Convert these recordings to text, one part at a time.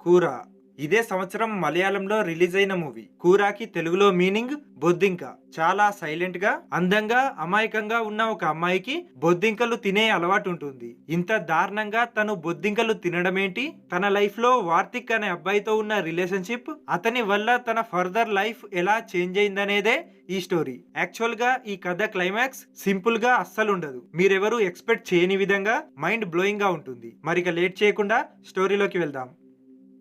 కూర. ఇదే సంవత్సరం మలయాళంలో రిలీజ్ అయిన మూవీ. కూరాకి తెలుగులో మీనింగ్ బొద్దింక. చాలా సైలెంట్ గా, అందంగా, అమాయకంగా ఉన్న ఒక అమ్మాయికి బొద్దింకలు తినే అలవాటు ఉంటుంది. ఇంత దారుణంగా తను బొద్దింకలు తినడమేంటి, తన లైఫ్ లో వార్తిక్ అనే అబ్బాయితో ఉన్న రిలేషన్షిప్, అతని వల్ల తన ఫర్దర్ లైఫ్ ఎలా చేంజ్ అయిందనేదే ఈ స్టోరీ. యాక్చువల్ గా ఈ కథ క్లైమాక్స్ సింపుల్ గా అస్సలు ఉండదు. మీరెవరూ ఎక్స్పెక్ట్ చేయని విధంగా మైండ్ బ్లోయింగ్ గా ఉంటుంది. మరిక లేట్ చేయకుండా స్టోరీలోకి వెళ్దాం.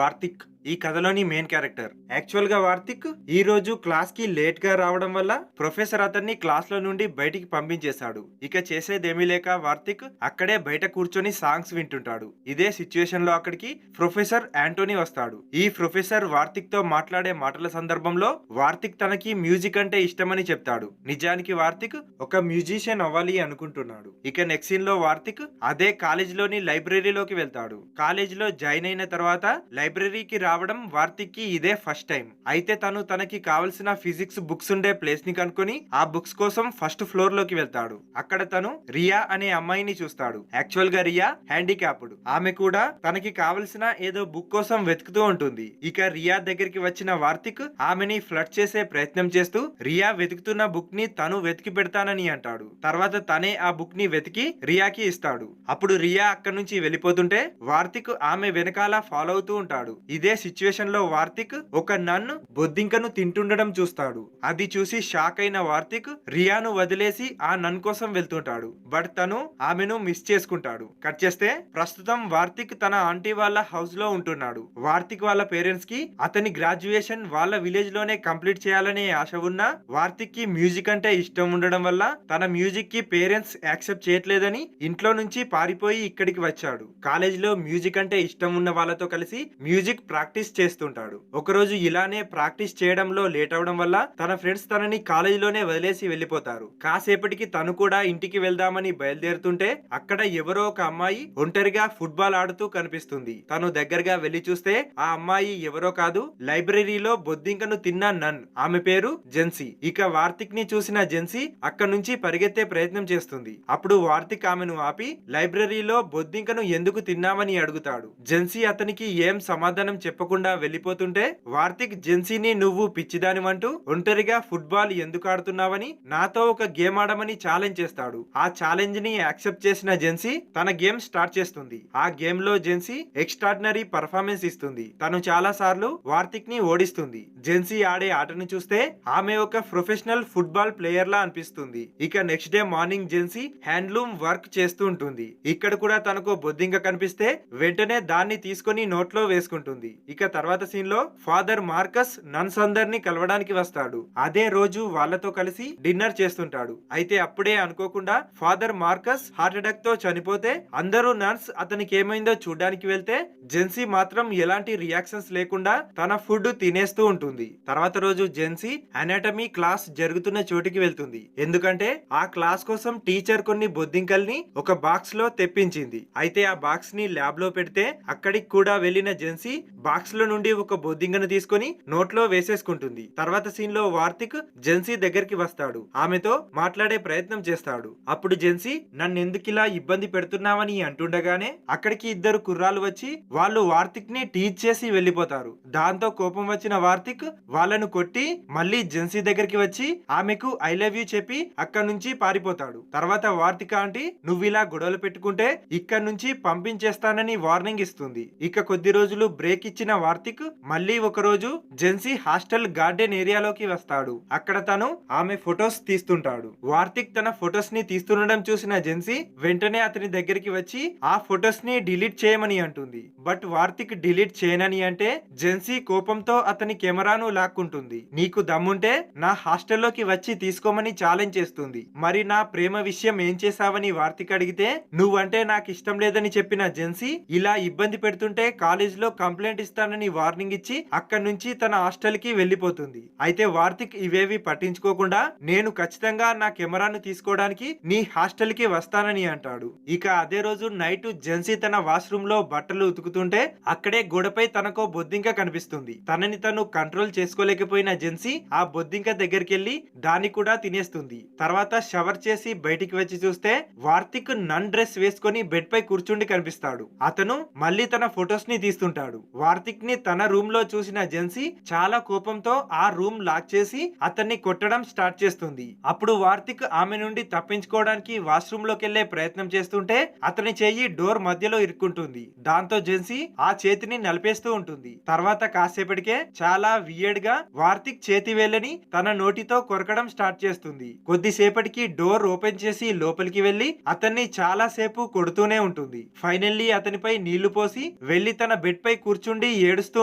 వార్తిక్ ఈ కథలోని మెయిన్ క్యారెక్టర్. యాక్చువల్ గా వార్తిక్ ఈ రోజు క్లాస్ కి లేట్ గా రావడం వల్ల ప్రొఫెసర్ అతన్ని క్లాస్ లో నుండి బయటికి పంపించేశాడు. ఇక చేసేదేమీ లేక వార్తిక్ అక్కడే బయట కూర్చొని సాంగ్స్ వింటుంటాడు. ఇదే సిచ్యువేషన్ లో అక్కడికి ప్రొఫెసర్ యాంటోనీ వస్తాడు. ఈ ప్రొఫెసర్ వార్తిక్ తో మాట్లాడే మాటల సందర్భంలో వార్తిక్ తనకి మ్యూజిక్ అంటే ఇష్టమని చెప్తాడు. నిజానికి వార్తిక్ ఒక మ్యూజిషియన్ అవ్వాలి అనుకుంటున్నాడు. ఇక నెక్స్ట్ సీన్ లో వార్తిక్ అదే కాలేజ్ లోని లైబ్రరీలోకి వెళ్తాడు. కాలేజ్ లో జాయిన్ అయిన తర్వాత లైబ్రరీకి రావడం వార్తిక్ కి ఇదే ఫస్ట్ టైం. అయితే తను తనకి కావలసిన ఫిజిక్స్ బుక్స్ ఉండే ప్లేస్ ని కనుక్కొని ఆ బుక్స్ కోసం ఫస్ట్ ఫ్లోర్ లోకి వెళ్తాడు. అక్కడ తను రియా అనే అమ్మాయిని చూస్తాడు. యాక్చువల్ గా రియా హ్యాండిక్యాప్డ్. ఆమె కూడా తనకి కావలసిన ఏదో బుక్ కోసం వెతుకుతూ ఉంటుంది. ఇక రియా దగ్గరికి వచ్చిన వార్తిక్ ఆమెని ఫ్లర్ట్ చేసే ప్రయత్నం చేస్తూ రియా వెతుకుతున్న బుక్ ని తను వెతికి పెడతానని అంటాడు. తర్వాత తనే ఆ బుక్ ని వెతికి రియాకి ఇస్తాడు. అప్పుడు రియా అక్కడి నుంచి వెళ్ళిపోతుంటే వార్తిక్ ఆమె వెనకాల ఫాలో అవుతూ ఉంటాడు. ఇదే సిచ్యువేషన్ లో వార్తిక్ ఒక నన్ బొద్దింకను తింటుండడం చూస్తాడు. అది చూసి షాక్ అయిన వార్తిక్ రియాను వదిలేసి ఆ నన్ కోసం వెళ్తుంటాడు. బట్ తను ఆమెను మిస్ చేసుకుంటాడు. కట్ చేస్తే ప్రస్తుతం వార్తిక్ తన ఆంటీ వాళ్ళ హౌస్ లో ఉంటున్నాడు. వార్తిక్ వాళ్ళ పేరెంట్స్ కి అతని గ్రాడ్యుయేషన్ వాళ్ళ విలేజ్ లోనే కంప్లీట్ చేయాలనే ఆశ ఉన్నా వార్తిక్ కి మ్యూజిక్ అంటే ఇష్టం ఉండడం వల్ల తన మ్యూజిక్ కి పేరెంట్స్ యాక్సెప్ట్ చేయట్లేదని ఇంట్లో నుంచి పారిపోయి ఇక్కడికి వచ్చాడు. కాలేజ్ లో మ్యూజిక్ అంటే ఇష్టం ఉన్న వాళ్ళతో కలిసి మ్యూజిక్ ప్రాక్టీస్ చేస్తుంటాడు. ఒకరోజు ఇలానే ప్రాక్టీస్ చేయడంలో లేట్ అవడం వల్ల తన ఫ్రెండ్స్ తనని కాలేజ్ లోనే వదిలేసి వెళ్లిపోతారు. కాసేపటికి తను కూడా ఇంటికి వెళ్దామని బయలుదేరుతుంటే అక్కడ ఎవరో ఒక అమ్మాయి ఒంటరిగా ఫుట్బాల్ ఆడుతూ కనిపిస్తుంది. తను దగ్గరగా వెళ్లి చూస్తే ఆ అమ్మాయి ఎవరో కాదు, లైబ్రరీలో బొద్దింకను తిన్న నన్. ఆమె పేరు జెన్సీ. ఇక వార్తిక్ ని చూసిన జెన్సీ అక్కడి నుంచి పరిగెత్తే ప్రయత్నం చేస్తుంది. అప్పుడు వార్తిక్ ఆమెను ఆపి లైబ్రరీలో బొద్దింకను ఎందుకు తిన్నామని అడుగుతాడు. జెన్సీ అతనికి ఏం సమాధానం చెప్పకుండా వెళ్లిపోతుంటే వార్తిక్ జెన్సీని నువ్వు పిచ్చిదానివంటూ ఒంటరిగా ఫుట్బాల్ ఎందుకు ఆడుతున్నావని నాతో ఒక గేమ్ ఆడమని ఛాలెంజ్ చేస్తాడు. ఆ ఛాలెంజ్ ని యాక్సెప్ట్ చేసిన జెన్సీ తన గేమ్ స్టార్ట్ చేస్తుంది. ఆ గేమ్ లో జెన్సీ ఎక్స్ట్రాడినరీ పర్ఫార్మెన్స్ ఇస్తుంది. తను చాలా సార్లు వార్తిక్ ని ఓడిస్తుంది. జెన్సీ ఆడే ఆటను చూస్తే ఆమె ఒక ప్రొఫెషనల్ ఫుట్బాల్ ప్లేయర్ లా అనిపిస్తుంది. ఇక next day morning Gen Z handloom work చేస్తూ ఉంటుంది. ఇక్కడ కూడా తనకు బొద్దింక కనిపిస్తే వెంటనే దాన్ని తీసుకొని నోట్లో వేసుకుంటుంది. ఇక తర్వాత సీన్ లో ఫాదర్ మార్కస్ నన్స్ అందరిని కలవడానికి వస్తాడు. అదే రోజు వాళ్ళతో కలిసి డిన్నర్ చేస్తుంటాడు. అయితే అప్పుడే అనుకోకుండా ఫాదర్ మార్కస్ హార్ట్ అటాక్ తో చనిపోతే అందరూ నన్స్ అతనికి ఏమైందో చూడడానికి వెళ్తే జెన్సీ మాత్రం ఎలాంటి రియాక్షన్స్ లేకుండా తన ఫుడ్ తినేస్తూ ఉంటుంది. తర్వాత రోజు జెన్సీ అనాటమీ క్లాస్ జరుగుతున్న చోటికి వెళ్తుంది. ఎందుకంటే ఆ క్లాస్ కోసం టీచర్ కొన్ని బొద్దింకల్ని ఒక బాక్స్ లో తెప్పించింది. అయితే ఆ బాక్స్ ని ల్యాబ్ లో పెడితే అక్కడికి కూడా వెళ్లిన జెన్సీ బాక్స్ లో నుండి ఒక బొద్దింకను తీసుకొని నోట్లో వేసేసుకుంటుంది. తర్వాత సీన్ లో వార్తిక్ జెన్సీ దగ్గరికి వస్తాడు. ఆమెతో మాట్లాడే ప్రయత్నం చేస్తాడు. అప్పుడు జెన్సీ నన్నెందుకిలా ఇబ్బంది పెడుతున్నావని అంటుండగానే అక్కడికి ఇద్దరు కుర్రాలు వచ్చి వాళ్ళు వార్తిక్ ని టీచ్ చేసి వెళ్లిపోతారు. దాంతో కోపం వచ్చిన వార్తిక్ వాళ్ళను కొట్టి మళ్ళీ జెన్సీ దగ్గరికి వచ్చి ఆమెకు ఐ లవ్ యూ చెప్పి అక్కడి నుంచి పారిపోతాడు. తర్వాత వార్తిక్ ఆంటీ నువ్విలా గొడవలు పెట్టుకుంటే ఇక్కడి నుంచి పంపించేస్తానని వార్నింగ్ ఇస్తుంది. ఇక కొద్ది రోజులు బ్రేక్ ఇచ్చిన వార్తిక్ మళ్ళీ ఒక రోజు జెన్సీ హాస్టల్ గార్డెన్ ఏరియాలోకి వస్తాడు. అక్కడ తను ఆమె ఫొటోస్ తీస్తుంటాడు. వార్తిక్ తన ఫొటోస్ ని తీస్తుండడం చూసిన జెన్సీ వెంటనే అతని దగ్గరికి వచ్చి ఆ ఫొటోస్ ని డిలీట్ చేయమని అంటుంది. బట్ వార్తిక్ డిలీట్ చేయనని అంటే జెన్సీ కోపంతో అతని కెమెరాను లాక్కుంటుంది. నీకు దమ్ముంటే నా హాస్టల్లోకి వచ్చి తీసుకోమని ఛాలెంజ్ చేస్తుంది. మరి నా ప్రేమ విషయం ఏం చేశావని వార్తిక్ అడిగితే నువ్వంటే నాకు ఇష్టం లేదని చెప్పిన జెన్సీ ఇలా ఇబ్బంది పెడుతుంటే కాలేజ్ లో కంప్లైంట్ ఇస్తానని వార్నింగ్ ఇచ్చి అక్కడి నుంచి తన హాస్టల్ కి వెళ్లిపోతుంది. అయితే వార్తిక్ ఇవేవి పట్టించుకోకుండా నేను ఖచ్చితంగా నా కెమెరాను తీసుకోవడానికి నీ హాస్టల్ కి వస్తానని అంటాడు. ఇక అదే రోజు నైట్ జెన్సీ తన వాష్రూమ్ లో బట్టలు ఉతుకుతుంటే అక్కడే గోడపై తనకో బొద్దింక కనిపిస్తుంది. తనని తను కంట్రోల్ చేసుకోలేకపోయిన జెన్సీ ఆ బొద్దింక దగ్గరికి వెళ్లి దాన్ని కూడా తినేస్తుంది. తర్వాత షవర్ చేసి బయటికి వచ్చి చూస్తే వార్తిక్ నన్ డ్రెస్ వేసుకొని బెడ్ పై కూర్చుండి కనిపిస్తాడు. అతను మళ్ళీ తన ఫొటోస్ ని తీస్తుంటాడు. వార్తిక్ వార్తిక్ ని తన రూమ్ లో చూసిన జెన్సీ చాలా కోపంతో ఆ రూమ్ లాక్ చేసి అతన్ని కొట్టడం స్టార్ట్ చేస్తుంది. అప్పుడు వార్తిక్ ఆమె నుండి తప్పించుకోవడానికి వాష్రూమ్ లోకి వెళ్లే ప్రయత్నం చేస్తుంటే అతని చెయ్యి డోర్ మధ్యలో ఇరుక్కుంటుంది. దాంతో జెన్సీ ఆ చేతిని నలిపేస్తూ ఉంటుంది. తర్వాత కాసేపటికే చాలా వియర్డ్ గా వార్తిక్ చేతి వేళ్ళని తన నోటితో కొరకడం స్టార్ట్ చేస్తుంది. కొద్దిసేపటికి డోర్ ఓపెన్ చేసి లోపలికి వెళ్లి అతన్ని చాలా సేపు కొడుతూనే ఉంటుంది. ఫైనల్లీ అతనిపై నీళ్లు పోసి వెళ్లి తన బెడ్ పై కూర్చుండి ఏడుస్తూ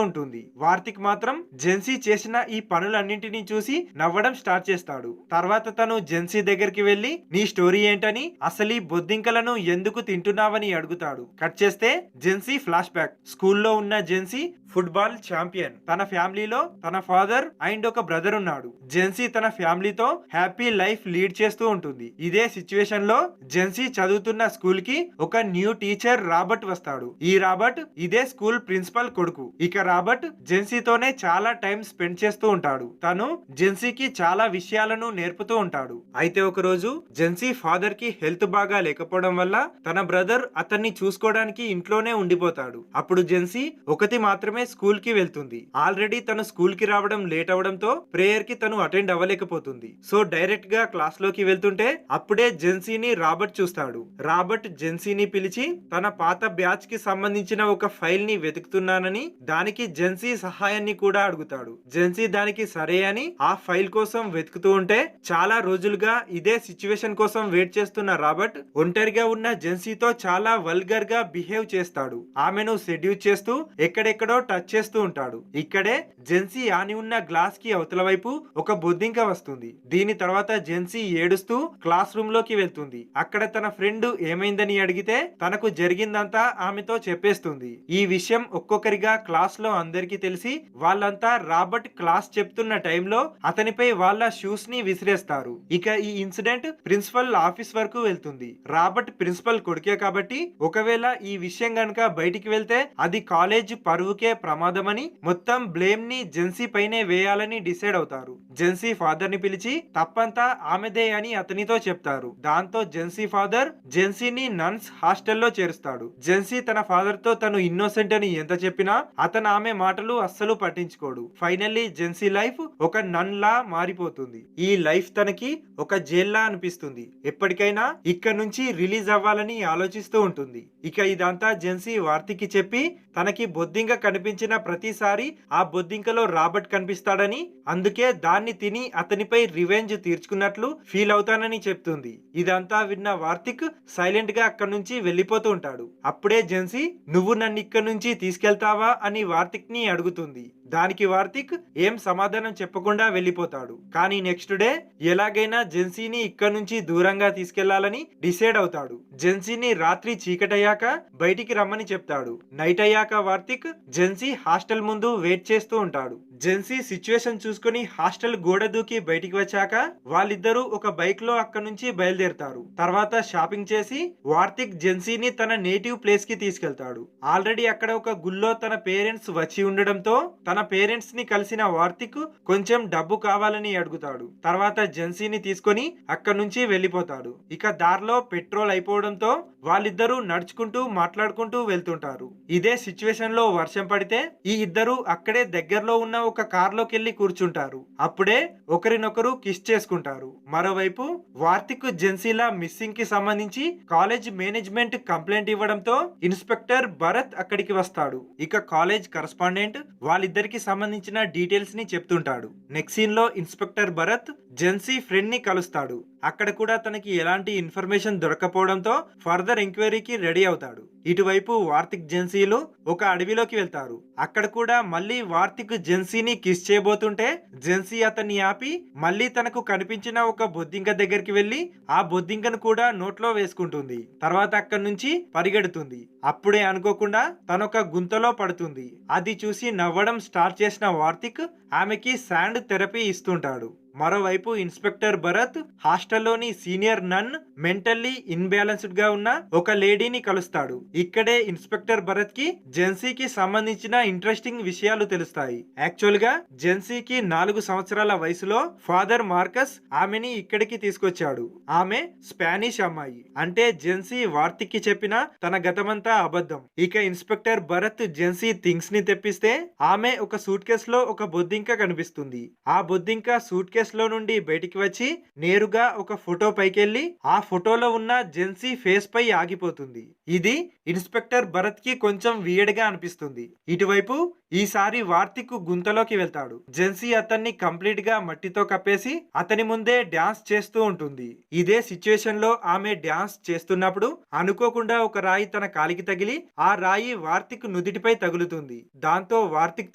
ఉంటుంది. వార్తిక్ మాత్రం జెన్సీ చేసిన ఈ పనులన్నింటినీ చూసి నవ్వడం స్టార్ట్ చేస్తాడు. తర్వాత తను జెన్సీ దగ్గరికి వెళ్లి నీ స్టోరీ ఏంటని, అసలు ఈ బొద్దింకలను ఎందుకు తింటున్నావని అడుగుతాడు. కట్ చేస్తే జెన్సీ ఫ్లాష్ బ్యాక్. స్కూల్లో ఉన్న జెన్సీ ఫుట్బాల్ ఛాంపియన్. తన ఫ్యామిలీలో తన ఫాదర్ అండ్ ఒక బ్రదర్ ఉన్నాడు. జెన్సీ తన ఫ్యామిలీతో హ్యాపీ లైఫ్ లీడ్ చేస్తూ ఉంటుంది. ఇదే సిచ్యువేషన్ లో జెన్సీ చదువుతున్న స్కూల్ కి ఒక న్యూ టీచర్ రాబర్ట్ వస్తాడు. ఈ రాబర్ట్ ఇదే స్కూల్ ప్రిన్సిపల్ కొడుకు. ఇక రాబర్ట్ జెన్సీతోనే చాలా టైం స్పెండ్ చేస్తూ ఉంటాడు. తను జెన్సీకి చాలా విషయాలను నేర్పుతూ ఉంటాడు. అయితే ఒక రోజు జెన్సీ ఫాదర్ కి హెల్త్ బాగా లేకపోవడం వల్ల తన బ్రదర్ అతన్ని చూసుకోవడానికి ఇంట్లోనే ఉండిపోతాడు. అప్పుడు జెన్సీ ఒకటి మాత్రమే స్కూల్ కి వెళ్తుంది. ఆల్రెడీ తను స్కూల్ కి రావడం లేట్ అవడంతో ప్రేయర్ కి తను అటెండ్ అవ్వలేకపోతుంది. సో డైరెక్ట్ గా క్లాస్ లోకి వెళ్తుంటే అప్పుడే జెన్సీని రాబర్ట్ చూస్తాడు. రాబర్ట్ జెన్సీని పిలిచి తన పాత బ్యాచ్ కి సంబంధించిన ఒక ఫైల్ ని వెతుకుతున్నానని, దానికి జెన్సీ సహాయాన్ని కూడా అడుగుతాడు. జెన్సీ దానికి సరే అని ఆ ఫైల్ కోసం వెతుకుతూ ఉంటే చాలా రోజులుగా ఇదే సిచ్యువేషన్ కోసం వెయిట్ చేస్తున్న రాబర్ట్ ఒంటరిగా ఉన్న జెన్సీతో చాలా వల్గర్ గా బిహేవ్ చేస్తాడు. ఆమెను సెడ్యూస్ చేస్తూ ఎక్కడెక్కడో టచ్ చేస్తూ ఉంటాడు. ఇక్కడే జెన్సీ ఆని ఉన్న గ్లాస్ కి అవతల వైపు ఒక బొద్దింక వస్తుంది. దీని తర్వాత జెన్సీ ఏడుస్తూ క్లాస్ రూమ్ లోకి వెళ్తుంది. అక్కడ తన ఫ్రెండ్ ఏమైందని అడిగితే తనకు జరిగిందంతా ఆమెతో చెప్పేస్తుంది. ఈ విషయం ఒక్కొక్కరిగా క్లాస్ లో అందరికీ తెలిసి వాళ్ళంతా రాబర్ట్ క్లాస్ చెప్తున్న టైంలో అతనిపై వాళ్ళ షూస్ ని విసిరేస్తారు. ఇక ఈ ఇన్సిడెంట్ ప్రిన్సిపల్ ఆఫీస్ వరకు వెళ్తుంది. రాబర్ట్ ప్రిన్సిపల్ కొడుకే కాబట్టి ఒకవేళ ఈ విషయం గనుక బయటికి వెళ్తే అది కాలేజ్ పరువుకే ప్రమాదమని మొత్తం బ్లేమ్ ని జెన్సీ పైనే వేయాలని డిసైడ్ అవుతారు. జెన్సీ ఫాదర్ ని పిలిచి తప్పంతా ఆమెదే అని అతనితో చెప్తారు. దాంతో జెన్సీ ఫాదర్ జెన్సీని నన్స్ హాస్టల్లో చేరుస్తాడు. జెన్సీ తన ఫాదర్ తో తను ఇన్నోసెంట్ అని ఎంత చెప్పినా అతను ఆమె మాటలు అస్సలు పట్టించుకోడు. ఫైనల్లీ జెన్సీ లైఫ్ ఒక నన్ లా మారిపోతుంది. ఈ లైఫ్ తనకి ఒక జైల్లా అనిపిస్తుంది. ఎప్పటికైనా ఇక్కడ నుంచి రిలీజ్ అవ్వాలని ఆలోచిస్తూ ఉంటుంది. ఇక ఇదంతా జెన్సీ వార్తికి చెప్పి తనకి బొద్దింక కనిపించిన ప్రతిసారి ఆ బొద్దింకలో రాబర్ట్ కనిపిస్తాడని, అందుకే దాన్ని తిని అతనిపై రివెంజ్ తీర్చుకున్నట్లు ఫీల్ అవుతానని చెప్తుంది. ఇదంతా విన్న వార్తిక్ సైలెంట్ గా అక్కడి నుంచి వెళ్లిపోతూ ఉంటాడు. అప్పుడే జెన్సీ నువ్వు నన్ను ఇక్కడ నుంచి తీసుకెళ్తావా అని వార్తిక్ ని అడుగుతుంది. దానికి వార్తిక్ ఏం సమాధానం చెప్పకుండా వెళ్లిపోతాడు. కానీ నెక్స్ట్ డే ఎలాగైనా జెన్సీని ఇక్కడ నుంచి దూరంగా తీసుకెళ్లాలని డిసైడ్ అవుతాడు. జెన్సీని రాత్రి చీకటయ్యాక బయటికి రమ్మని చెప్తాడు. నైట్ అయ్యాక వార్తిక్ జెన్సీ హాస్టల్ ముందు వెయిట్ చేస్తూ ఉంటాడు. జెన్సీ సిచ్యువేషన్ చూసుకుని హాస్టల్ గోడ దూకి బయటికి వచ్చాక వాళ్ళిద్దరూ ఒక బైక్ లో అక్కడి నుంచి బయలుదేరుతారు. తర్వాత షాపింగ్ చేసి వార్తిక్ జెన్సీని తన నేటివ్ ప్లేస్ కి తీసుకెళ్తాడు. ఆల్రెడీ అక్కడ ఒక గుళ్ళో తన పేరెంట్స్ వచ్చి ఉండడంతో తన పేరెంట్స్ ని కలిసిన వార్తిక్ కొంచెం డబ్బు కావాలని అడుగుతాడు. తర్వాత జెన్సీని తీసుకొని అక్కడి నుంచి వెళ్లిపోతాడు. ఇక దారిలో పెట్రోల్ అయిపోవడంతో వాళ్ళిద్దరూ నడుచుకుంటూ మాట్లాడుకుంటూ వెళ్తుంటారు. ఇదే సిచ్యువేషన్ లో వర్షం పడితే ఈ ఇద్దరు అక్కడే దగ్గరలో ఉన్న ఒక కార్ లోకి వెళ్లి కూర్చుంటారు. అప్పుడే ఒకరినొకరు కిస్ చేసుకుంటారు. మరోవైపు వార్తిక్ జెన్సీలా మిస్సింగ్ కి సంబంధించి కాలేజ్ మేనేజ్మెంట్ కంప్లైంట్ ఇవ్వడంతో ఇన్స్పెక్టర్ భరత్ అక్కడికి వస్తాడు. ఇక కాలేజ్ కరస్పాండెంట్ వాళ్ళిద్దరికి సంబంధించిన డీటెయిల్స్ ని చెప్తుంటాడు. నెక్స్ట్ సీన్ లో ఇన్స్పెక్టర్ భరత్ జెన్సీ ఫ్రెండ్ ని కలుస్తాడు. అక్కడ కూడా తనకి ఎలాంటి ఇన్ఫర్మేషన్ దొరకపోవడంతో ఫర్దర్ ఎంక్వైరీకి రెడీ అవుతాడు. ఇటువైపు వార్తిక్ జెన్సీలు ఒక అడవిలోకి వెళ్తారు. అక్కడ కూడా మళ్ళీ వార్తిక్ జెన్సీని కిస్ చేయబోతుంటే జెన్సీ అతన్ని ఆపి మళ్ళీ తనకు కనిపించిన ఒక బొద్దింక దగ్గరికి వెళ్లి ఆ బొద్దింకను కూడా నోట్లో వేసుకుంటుంది. తర్వాత అక్కడి నుంచి పరిగెడుతుంది. అప్పుడే అనుకోకుండా తనొక గుంతలో పడుతుంది. అది చూసి నవ్వడం స్టార్ట్ చేసిన వార్తిక్ ఆమెకి శాండ్ థెరపీ ఇస్తుంటాడు. మరోవైపు ఇన్స్పెక్టర్ భరత్ హాస్టల్లోని సీనియర్ నన్ మెంటల్లీ ఇన్బ్యాలెన్స్డ్ గా ఉన్న ఒక లేడీని కలుస్తాడు. ఇక్కడే ఇన్స్పెక్టర్ భరత్ కి జెన్సీకి సంబంధించిన ఇంట్రెస్టింగ్ విషయాలు తెలుస్తాయి. యాక్చువల్ గా జెన్సీకి 4 సంవత్సరాల వయసులో ఫాదర్ మార్కస్ ఆమెని ఇక్కడికి తీసుకొచ్చాడు. ఆమె స్పానిష్ అమ్మాయి. అంటే జెన్సీ వార్తిక్కి చెప్పిన తన గతమంతా అబద్ధం. ఇక ఇన్స్పెక్టర్ భరత్ జెన్సీ థింగ్స్ ని తెప్పిస్తే ఆమె ఒక సూట్ కేస్ లో ఒక బొద్దింక కనిపిస్తుంది. ఆ బొద్దింక సూట్ కేస్ లో నుండి బయటికి వచ్చి నేరుగా ఒక ఫోటో పైకెళ్లి ఆ ఫోటోలో ఉన్న జెన్సీ ఫేస్ పై ఆగిపోతుంది. ఇది ఇన్స్పెక్టర్ భరత్ కి కొంచెం వియర్డ్ గా అనిపిస్తుంది. ఇటువైపు ఈసారి వార్తిక్ గుంతలోకి వెళ్తాడు. జెన్సీ అతన్ని కంప్లీట్ గా మట్టితో కప్పేసి అతని ముందే డాన్స్ చేస్తూ ఉంటుంది. ఇదే సిచ్యుయేషన్ లో ఆమె డాన్స్ చేస్తున్నప్పుడు అనుకోకుండా ఒక రాయి తన కాలికి తగిలి ఆ రాయి వార్తిక్ నుదిటిపై తగులుతుంది. దాంతో వార్తిక్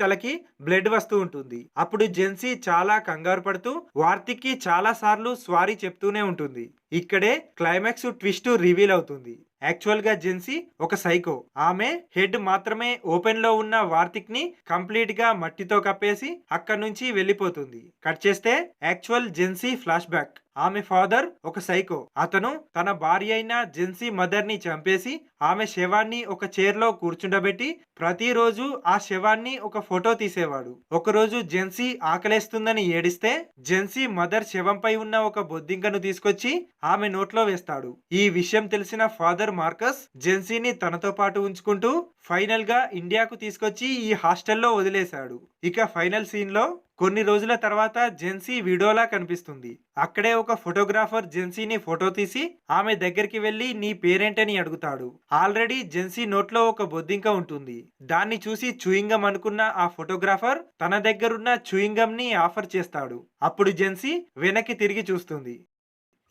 తలకి బ్లడ్ వస్తూ ఉంటుంది. అప్పుడు జెన్సీ చాలా కంగారు పడుతూ వార్తిక్ కి చాలా సార్లు సారీ చెప్తూనే ఉంటుంది. ఇక్కడే క్లైమాక్స్ ట్విస్ట్ రివీల్ అవుతుంది. యాక్చువల్ గా జెన్సీ ఒక సైకో. ఆమె హెడ్ మాత్రమే ఓపెన్ లో ఉన్న వార్తిక్ ని కంప్లీట్ గా మట్టితో కప్పేసి అక్కడి నుంచి వెళ్లిపోతుంది. కట్ చేస్తే యాక్చువల్ జెన్సీ ఫ్లాష్ బ్యాక్. ఆమె ఫాదర్ ఒక సైకో. అతను తన భార్య అయిన జెన్సీ మదర్ ని చంపేసి ఆమె శవాన్ని ఒక చైర్ లో కూర్చుండబెట్టి ప్రతిరోజు ఆ శవాన్ని ఒక ఫోటో తీసేవాడు. ఒకరోజు జెన్సీ ఆకలేస్తుందని ఏడిస్తే జెన్సీ మదర్ శవంపై ఉన్న ఒక బొద్దింకను తీసుకొచ్చి ఆమె నోట్లో వేస్తాడు. ఈ విషయం తెలిసిన ఫాదర్ మార్కస్ జెన్సీని తనతో పాటు ఉంచుకుంటూ ఫైనల్ గా ఇండియాకు తీసుకొచ్చి ఈ హాస్టల్లో వదిలేశాడు. ఇక ఫైనల్ సీన్ లో కొన్ని రోజుల తర్వాత జెన్సీ వీడియోలా కనిపిస్తుంది. అక్కడే ఒక ఫోటోగ్రాఫర్ జెన్సీని ఫోటో తీసి ఆమె దగ్గరికి వెళ్లి నీ పేరేంటని అడుగుతాడు. ఆల్రెడీ జెన్సీ నోట్లో ఒక బొద్దింక ఉంటుంది. దాన్ని చూసి చూయింగం అనుకున్న ఆ ఫోటోగ్రాఫర్ తన దగ్గరున్న చూయింగం ని ఆఫర్ చేస్తాడు. అప్పుడు జెన్సీ వెనక్కి తిరిగి చూస్తుంది.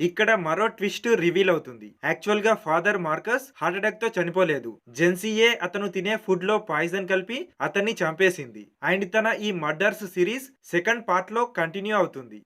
ఇక్కడ మరో ట్విస్ట్ రివీల్ అవుతుంది. యాక్చువల్ గా ఫాదర్ మార్కస్ హార్ట్ అటాక్ తో చనిపోలేదు. జెన్సీయే అతను తినే ఫుడ్ లో పాయిజన్ కలిపి అతన్ని చంపేసింది. అండ్ తన ఈ మర్డర్స్ సిరీస్ సెకండ్ పార్ట్ లో కంటిన్యూ అవుతుంది.